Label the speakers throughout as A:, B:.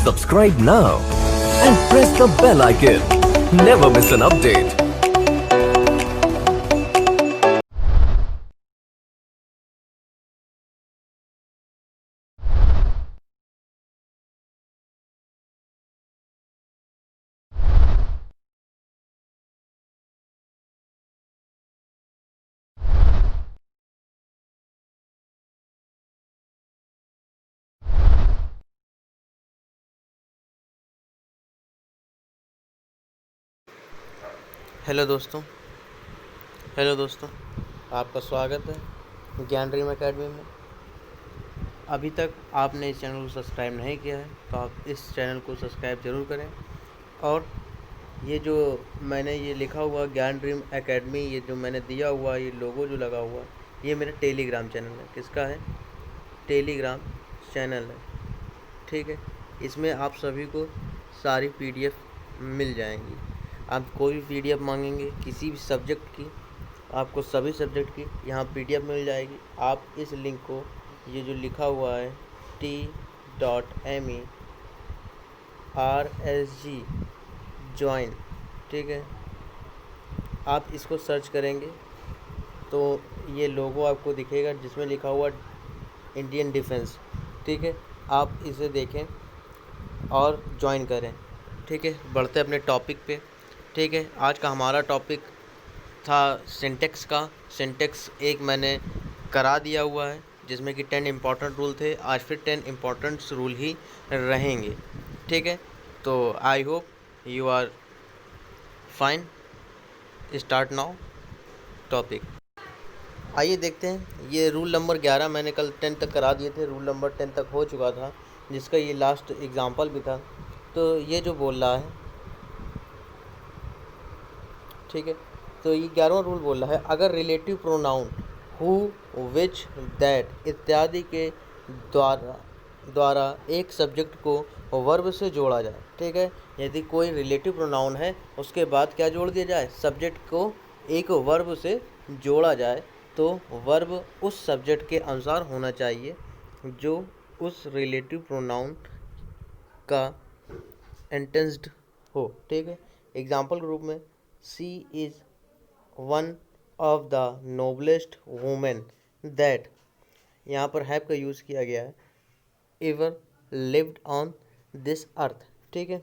A: Subscribe now and press the bell icon. Never miss an update.
B: Hello दोस्तों, आपका स्वागत है ज्ञान ड्रीम एकेडमी में। अभी तक आपने इस चैनल को सब्सक्राइब नहीं किया है तो आप इस चैनल को सब्सक्राइब ज़रूर करें। और ये जो मैंने ये लिखा हुआ ज्ञान ड्रीम एकेडमी, ये जो मैंने दिया हुआ ये लोगो जो लगा हुआ ये मेरा टेलीग्राम चैनल है। किसका है? टेलीग्राम चैनल है, ठीक है। इसमें आप सभी को सारी PDF मिल जाएंगी। आप कोई भी PDF मांगेंगे किसी भी सब्जेक्ट की, आपको सभी सब्जेक्ट की यहाँ PDF मिल जाएगी। आप इस लिंक को, ये जो लिखा हुआ है t.me/RSG ज्वाइन, ठीक है, आप इसको सर्च करेंगे तो ये लोगो आपको दिखेगा जिसमें लिखा हुआ इंडियन डिफेंस, ठीक है। आप इसे देखें और ज्वाइन करें, ठीक है। बढ़ते अपने टॉपिक पे, ठीक है। आज का हमारा टॉपिक था सिंटेक्स का। सिंटेक्स एक मैंने करा दिया हुआ है जिसमें कि 10 इम्पॉर्टेंट रूल थे। आज फिर 10 इम्पॉर्टेंट रूल ही रहेंगे, ठीक है। तो I hope you are fine. Start now topic. आइए देखते हैं। ये रूल नंबर 11 मैंने कल 10 तक करा दिए थे, रूल नंबर 10 तक हो चुका था जिसका ये लास्ट एग्जाम्पल भी था। तो ये जो बोल रहा है, ठीक है, तो ये 11वां रूल बोल रहा है, अगर relative pronoun who, which, that इत्यादि के द्वारा एक सब्जेक्ट को वर्ब से जोड़ा जाए, ठीक है। यदि कोई रिलेटिव प्रोनाउन है उसके बाद क्या जोड़ दिया जाए? सब्जेक्ट को एक वर्ब से जोड़ा जाए, तो वर्ब उस सब्जेक्ट के अनुसार होना चाहिए जो उस रिलेटिव प्रोनाउन का एंटेंस्ड हो, ठीक है। एग्जाम्पल के रूप में she is one of the noblest women that, यहाँ पर हैव का यूज़ किया गया है, ever lived on this earth, ठीक है।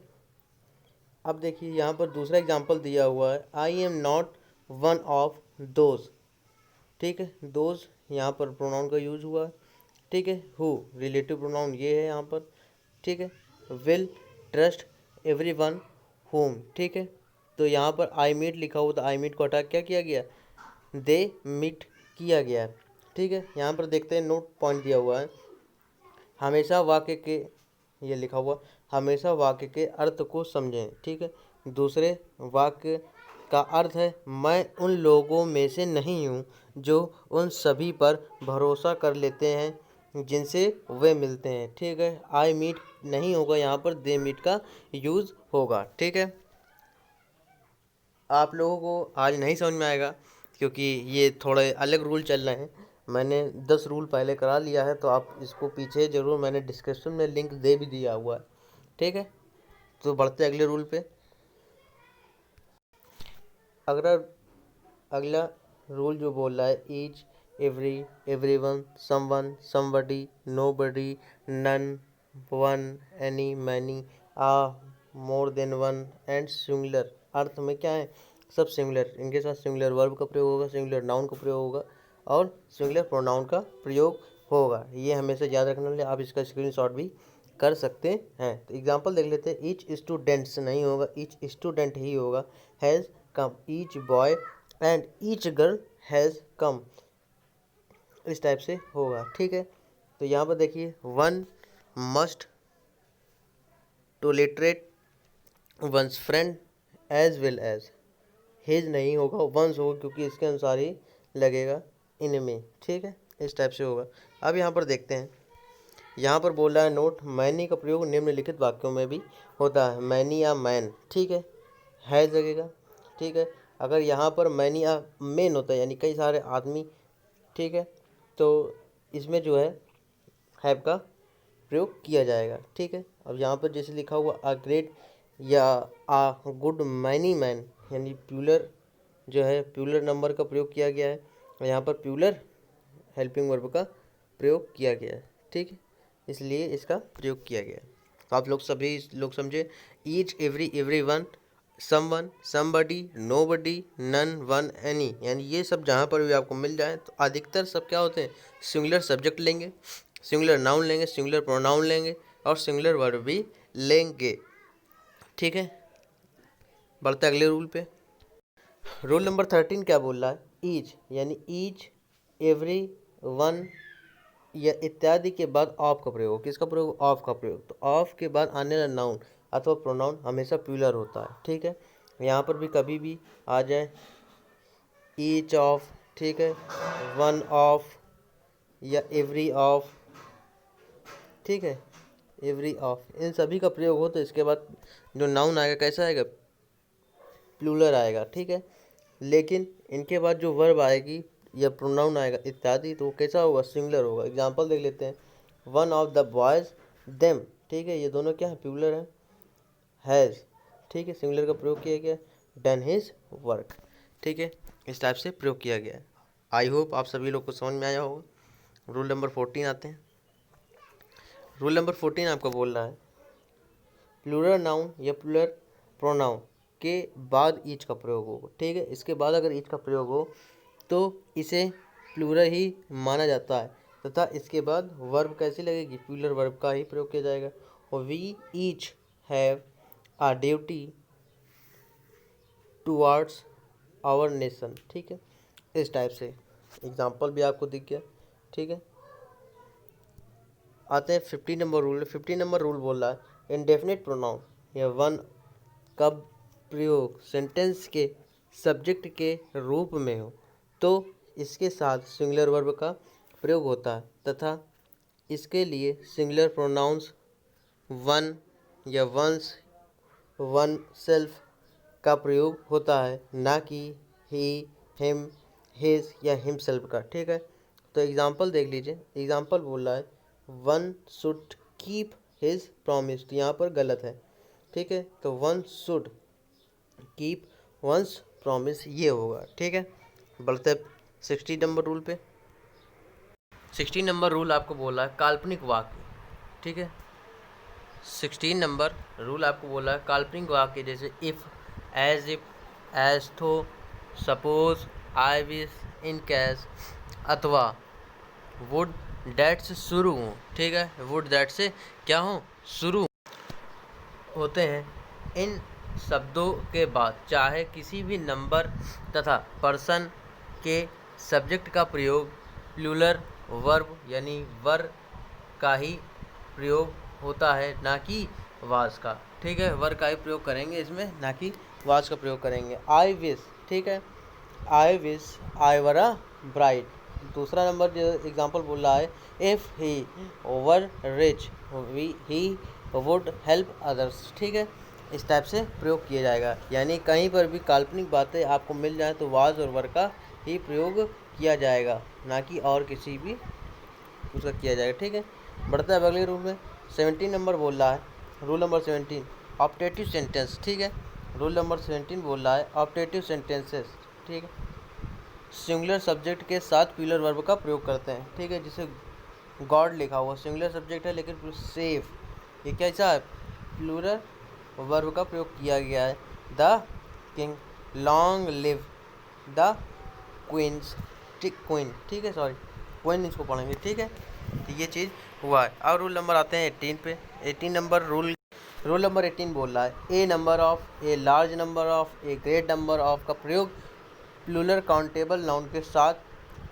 B: अब देखिए यहाँ पर दूसरा एग्जाम्पल दिया हुआ है, I am not one of those, ठीक है। दोज यहाँ पर प्रोनाउन का यूज हुआ है, ठीक है। हु रिलेटिव प्रोनाउन ये है यहाँ पर, ठीक है। Will trust every one home, ठीक है। तो यहाँ पर आई मीट लिखा हुआ था, आई मीट को हटा क्या किया गया? दे मीट किया गया है, ठीक है। यहाँ पर देखते हैं, नोट पॉइंट दिया हुआ है, हमेशा वाक्य के, ये लिखा हुआ हमेशा वाक्य के अर्थ को समझें, ठीक है। दूसरे वाक्य का अर्थ है, मैं उन लोगों में से नहीं हूँ जो उन सभी पर भरोसा कर लेते हैं जिनसे वे मिलते हैं, ठीक है। आई मीट नहीं होगा यहाँ पर, दे मीट का यूज़ होगा, ठीक है। आप लोगों को आज नहीं समझ में आएगा क्योंकि ये थोड़े अलग रूल चल रहे हैं। मैंने 10 रूल पहले करा लिया है, तो आप इसको पीछे ज़रूर, मैंने डिस्क्रिप्शन में लिंक दे भी दिया हुआ है, ठीक है। तो बढ़ते अगले रूल पे। अगला अगला रूल जो बोल रहा है, each, every, everyone, someone, somebody, nobody, none, one, any, many, आ, more than one and singular. अर्थ में क्या है? सब सिंगुलर, इनके साथ सिंगुलर वर्ब का प्रयोग होगा, सिंगुलर नाउन का प्रयोग होगा और सिंगुलर प्रोनाउन का प्रयोग होगा। ये हमेशा याद रखना है, आप इसका स्क्रीनशॉट भी कर सकते हैं। तो एग्जांपल देख लेते हैं। ईच स्टूडेंट्स नहीं होगा, ईच स्टूडेंट ही होगा। Has come, each boy and each girl has come, इस टाइप से होगा, ठीक है। तो यहाँ पर देखिए, one must tolerate one's friend as well as, his नहीं होगा, वंस होगा क्योंकि इसके अनुसार ही लगेगा इनमें, ठीक है। इस टाइप से होगा। अब यहाँ पर देखते हैं, यहाँ पर बोल रहा है, नोट, मैनी का प्रयोग निम्नलिखित वाक्यों में भी होता है, मैनी या मैन, ठीक है, हैज़ लगेगा, ठीक है। अगर यहाँ पर मैनी या मेन होता है यानी कई सारे आदमी, ठीक है, तो इसमें जो है हैव का प्रयोग किया जाएगा, ठीक है। अब यहाँ पर जैसे लिखा हुआ अ ग्रेट या आ गुड मैनी मैन, यानी प्यूलर जो है प्यूलर नंबर का प्रयोग किया गया है और यहाँ पर प्यूलर हेल्पिंग वर्ब का प्रयोग किया गया है। ठीक है, इसलिए इसका प्रयोग किया गया है। तो आप लोग सभी लोग समझे, each every one, someone, somebody, nobody, none, one, any, यानी ये सब जहाँ पर भी आपको मिल जाए तो अधिकतर सब क्या होते हैं, सिंगुलर सब्जेक्ट लेंगे, सिंगुलर नाउन लेंगे, सिंगुलर प्रोनाउन लेंगे और सिंगुलर वर्ब भी लेंगे। ठीक है, बढ़ते अगले रूल पे। रूल नंबर 13 क्या बोल रहा है, ईच यानी ईच, एवरी, वन या इत्यादि के बाद ऑफ का प्रयोग। किसका प्रयोग, ऑफ का प्रयोग। तो ऑफ के बाद आने वाला नाउन अथवा प्रोनाउन हमेशा प्यूलर होता है। ठीक है, यहाँ पर भी कभी भी आ जाए ईच ऑफ, ठीक है, वन ऑफ या एवरी ऑफ, ठीक है, एवरी ऑफ, इन सभी का प्रयोग हो तो इसके बाद जो नाउन आएगा कैसा आएगा, प्लूरल आएगा। ठीक है, लेकिन इनके बाद जो वर्ब आएगी या प्रोनाउन आएगा इत्यादि तो वो कैसा होगा, सिंगुलर होगा। एग्जांपल देख लेते हैं, one of the boys them, ठीक है, ये दोनों क्या है, प्लूरल है, हैज़, ठीक है, सिंगुलर का प्रयोग किया गया, डन हिज वर्क। ठीक है, इस टाइप से प्रयोग किया गया है। आई होप आप सभी लोग को समझ में आया होगा। रूल नंबर 14 आते हैं। रूल नंबर 14 आपका बोल रहा है प्लूरल नाउन या प्लूरल प्रोनाउन के बाद ईच का प्रयोग होगा। ठीक है, इसके बाद अगर ईच का प्रयोग हो तो इसे प्लूरल ही माना जाता है तथा इसके बाद वर्ब कैसी लगेगी, प्लूरल वर्ब का ही प्रयोग किया जाएगा। और we each have a duty towards our nation. ठीक है, इस टाइप से एग्जाम्पल भी आपको दिख गया। ठीक है, आते हैं 15 नंबर रूल। 15 नंबर रूल बोल रहा है इंडेफिनिट प्रोनाउन या वन का प्रयोग सेंटेंस के सब्जेक्ट के रूप में हो तो इसके साथ सिंगुलर वर्ब का प्रयोग होता है तथा इसके लिए सिंगुलर प्रोनाउंस वन या वंस, वन सेल्फ का प्रयोग होता है, ना कि ही, हिम, हिज या हिमसेल्फ का। ठीक है, तो एग्जाम्पल देख लीजिए। एग्जाम्पल बोल रहा है one should keep his promise, तो यहाँ पर गलत है। ठीक है, तो one should keep once promise ये होगा। ठीक है, बढ़ते 60 नंबर रूल पे। 16 नंबर रूल आपको बोला है काल्पनिक वाक्य। ठीक है, 16 नंबर रूल आपको बोला है काल्पनिक वाक्य जैसे इफ़, एज इफ, एज थो, suppose, I wish, in cash अथवा वुड डैट से शुरू हों। ठीक है, वुड डैट से क्या हो, शुरू होते हैं। इन शब्दों के बाद चाहे किसी भी नंबर तथा पर्सन के सब्जेक्ट का प्रयोग प्लूरल वर्ब यानी वर का ही प्रयोग होता है, ना कि वाज का। ठीक है, वर का ही प्रयोग करेंगे इसमें, ना कि वाज का प्रयोग करेंगे। आई विश, ठीक है, I wish I were a bride. दूसरा नंबर जो एग्जांपल बोल रहा है if he were rich he would help others. ठीक है, इस टाइप से प्रयोग किया जाएगा। यानी कहीं पर भी काल्पनिक बातें आपको मिल जाए तो वाज और वर का ही प्रयोग किया जाएगा, ना कि और किसी भी उसका किया जाएगा। ठीक है, बढ़ता है अगले रूल में। 17 नंबर बोल रहा है, रूल नंबर 17 ऑप्टेटिव सेंटेंस। ठीक है, रूल नंबर 17 बोल रहा है ऑप्टेटिव सेंटेंसेस। ठीक है, सिंगुलर सब्जेक्ट के साथ प्लूरल वर्ब का प्रयोग करते हैं। ठीक है, जैसे गॉड लिखा हुआ सिंगुलर सब्जेक्ट है लेकिन सेफ, ये कैसा है, प्लूरल वर्ब का प्रयोग किया गया है। The king, long live the queens, queen, ठीक है, सॉरी क्वीन इसको पढ़ेंगे। ठीक है, तो ये चीज़ हुआ है। और रूल नंबर आते हैं 18 पे। 18 नंबर रूल नंबर 18 बोल रहा है a number of, a large number of, a great number of का प्रयोग प्लूरल काउंटेबल नाउन के साथ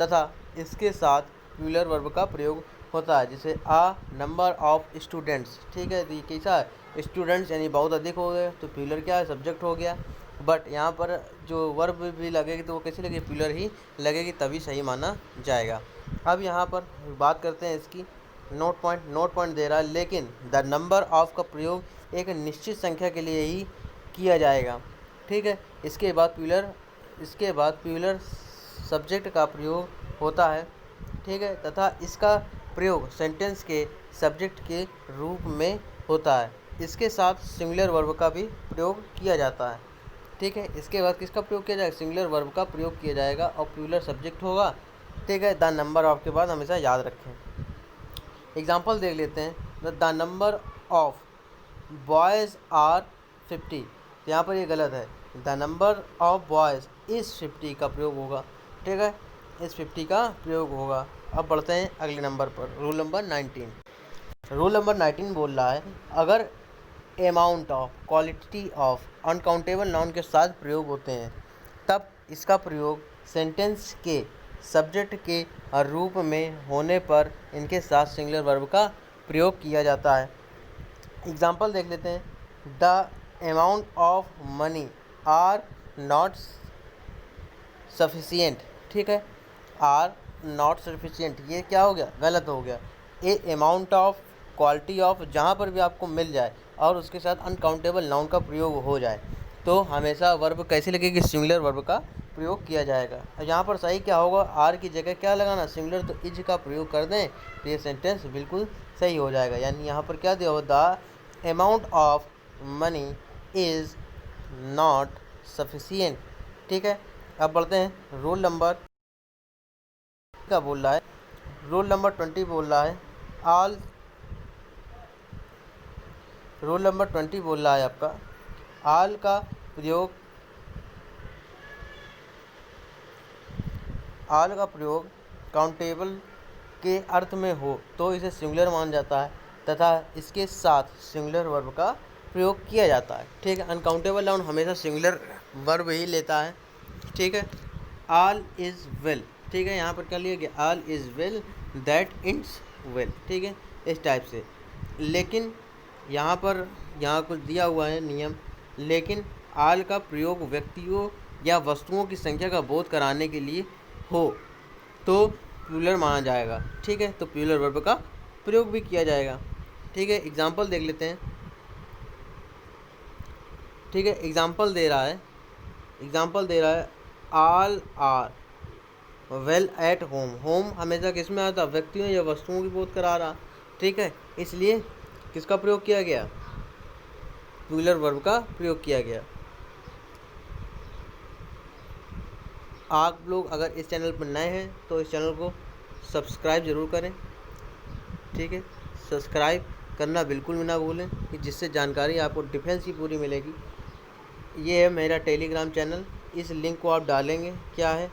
B: तथा इसके साथ प्लूरल वर्ब का प्रयोग होता है। जैसे आ नंबर ऑफ स्टूडेंट्स। ठीक है, तो ये कैसा है, स्टूडेंट्स यानी बहुत अधिक हो गए तो प्लूरल क्या है, सब्जेक्ट हो गया। बट यहाँ पर जो वर्ब भी लगेगी तो वो कैसी लगेगी, प्लूरल ही लगेगी, तभी सही माना जाएगा। अब यहाँ पर बात करते हैं इसकी नोट पॉइंट दे रहा है, लेकिन द नंबर ऑफ का प्रयोग एक निश्चित संख्या के लिए ही किया जाएगा। ठीक है, इसके बाद प्लूरल सब्जेक्ट का प्रयोग होता है। ठीक है, तथा इसका प्रयोग सेंटेंस के सब्जेक्ट के रूप में होता है। इसके साथ सिंगुलर वर्ब का भी प्रयोग किया जाता है। ठीक है, इसके बाद किसका प्रयोग किया जाएगा? सिंगुलर वर्ब का प्रयोग किया जाएगा और प्लूरल सब्जेक्ट होगा। ठीक है, द नंबर ऑफ के बाद हमेशा याद रखें। एग्जाम्पल देख लेते हैं। The number of boys are 50। तो यहाँ पर ये गलत है, the number of boys is 50 का प्रयोग होगा। ठीक है, इस 50 का प्रयोग होगा। अब बढ़ते हैं अगले नंबर पर, रूल नंबर 19। रूल नंबर 19 बोल रहा है अगर amount of, quality of, uncountable noun के साथ प्रयोग होते हैं तब इसका प्रयोग सेंटेंस के सब्जेक्ट के रूप में होने पर इनके साथ सिंगुलर वर्ब का प्रयोग किया जाता है। एग्जाम्पल देख लेते हैं। The amount of money are not sufficient. ठीक है, आर नॉट सफिशिएंट ये क्या हो गया? गलत हो गया। ए अमाउंट ऑफ, क्वालिटी ऑफ, जहाँ पर भी आपको मिल जाए और उसके साथ अनकाउंटेबल नाउन का प्रयोग हो जाए तो हमेशा वर्ब कैसे लगेगी? सिंगुलर वर्ब का प्रयोग किया जाएगा। और यहाँ पर सही क्या होगा? आर की जगह क्या लगाना? सिंगुलर, तो इज का प्रयोग कर दें तो ये सेंटेंस बिल्कुल सही हो जाएगा। यानी यहाँ पर क्या दिया होगा? The amount of money is not sufficient. ठीक है, अब बढ़ते हैं रूल नंबर का बोल रहा है। रूल नंबर 20 बोल रहा है रूल नंबर 20 बोल रहा है आपका आल का प्रयोग काउंटेबल के अर्थ में हो तो इसे सिंगुलर मान जाता है तथा इसके साथ सिंगुलर वर्ब का प्रयोग किया जाता है। ठीक है, अनकाउंटेबल नाउन हमेशा सिंगुलर वर्ब ही लेता है। ठीक है, ऑल इज़ वेल। ठीक है, यहाँ पर क्या लिया गया? All is well that it's well. ठीक है, इस टाइप से। लेकिन यहाँ कुछ दिया हुआ है नियम, लेकिन ऑल का प्रयोग व्यक्तियों या वस्तुओं की संख्या का बोध कराने के लिए हो तो प्लूरल माना जाएगा। ठीक है, तो प्लूरल वर्ब का प्रयोग भी किया जाएगा। ठीक है, एग्जाम्पल देख लेते हैं। ठीक है, एग्जाम्पल दे रहा है all are well at home. Home हमेशा किस में आता? व्यक्तियों या वस्तुओं की बोध करा रहा। ठीक है, इसलिए किसका प्रयोग किया गया? प्लूरल वर्ब का प्रयोग किया गया। आप लोग अगर इस चैनल पर नए हैं तो इस चैनल को सब्सक्राइब ज़रूर करें। ठीक है, सब्सक्राइब करना बिल्कुल भी ना भूलें कि जिससे जानकारी आपको डिफेंस की पूरी मिलेगी। ये है मेरा टेलीग्राम चैनल, इस लिंक को आप डालेंगे, क्या है?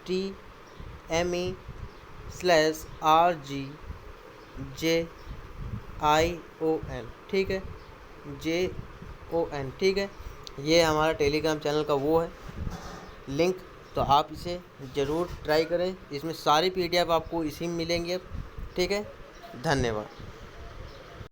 B: TME/RGJION। ठीक है, JON। ठीक है, ये हमारा टेलीग्राम चैनल का वो है लिंक, तो आप इसे ज़रूर ट्राई करें। इसमें सारी PDF आपको इसी में मिलेंगी अब। ठीक है, धन्यवाद।